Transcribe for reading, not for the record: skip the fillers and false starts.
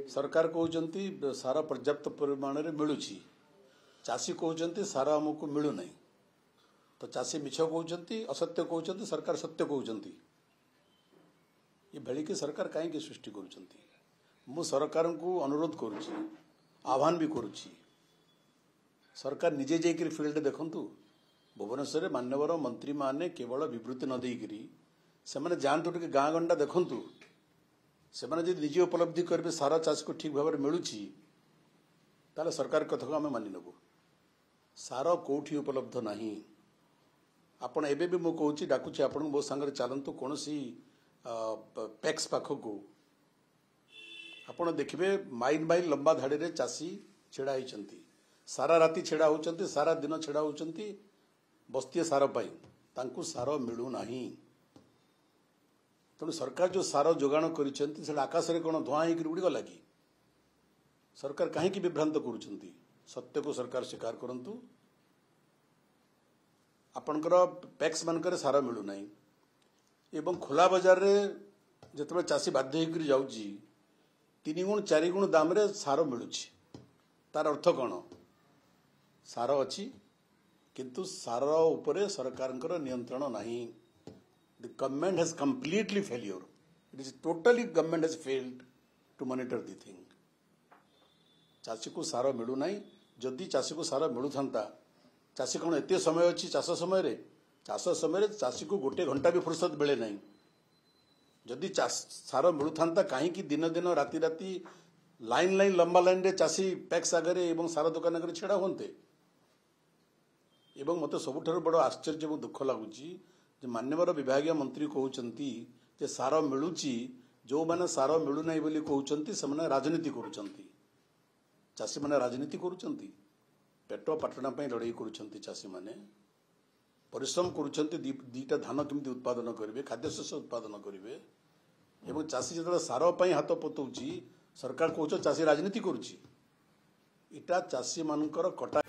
सरकार कहते सार पर्याप्त परिमाण में मिलूची चाषी कहते सार आमको मिलूना तो चाषी मिछ कहते असत्य कहते सरकार सत्य कहते ये भेलिकी सरकार कहीं सृष्टि कर सरकार को अनुरोध करुच्ची आह्वान भी करुच्ची सरकार निजे जाकर फील्ड देखु भुवनेश्वर मान्यवर मंत्री माने केवल विवृत्ति न देकरी से जातु टे गाँ गंडा देखु से निजे उपलब्धि करेंगे सारा चाष को ठीक भाव में मिलूची ताले सरकार कथा को आम मानि नबू सार कौटी उपलब्ध नहीं आपण एबे भी मु कहूँ डाकुची आपण मो सांगे चलतु कौन पैक्स पाखक आपण देखिए माइल माइल लंबा धाड़ी रे चाषी छेड़ा होती सारा राति छेड़ा होती सारा दिन छेड़ा होती बस्ती सार तांकु सार मिलूना तेणु सरकार जो सार जोगाण कर आकाश में कौन धुआं होकर उड़ी गला कि सरकार कहीं विभ्रांत करुँच सत्य को सरकार स्वीकार करंतु आपणकर पैक्स मानकर सार मिलूना एवं खोला बजार रे जिते चाषी बाध्य होकर जाऊँगी 3 गुण 4 गुण दाम रे सार मिलूची तार अर्थ कौन सार अच्छी किंतु सार उपरे सरकार नियंत्रण नहीं the government has completely failure it is totally government has failed to monitor the thing चाषी को सार मिलूना जदि चाषी को सार मिलू था चाषी कौन एत समय अच्छी चाष समय चाषी को 1 घंटा भी फुर्सत मिले ना जदि सार मिलू था कहीं दिन दिन राति राति लाइन लाइन लंबा लाइन रे चाषी पैक्स आगे एवं सार दुकान आगे छेड़ा होते मत सबुठ बड़ आश्चर्य और दुख लगुच मान्यवर विभाग मंत्री कहते सार मिलूची जो मैंने सार मिलूना बोली कहते से राजनीति करुँच चाषी मैंने राजनीति करुँच पेट पाटना लड़ाई करुँच चाषी मैंने परिश्रम करुँच दीटा धान केमती उत्पादन करेंगे खाद्यशस्य उत्पादन करेंगे एवं चाषी जो सार हाथ पतौची सरकार कौच चाषी राजनीति करुच्ची इटा चाषी मानकर कटा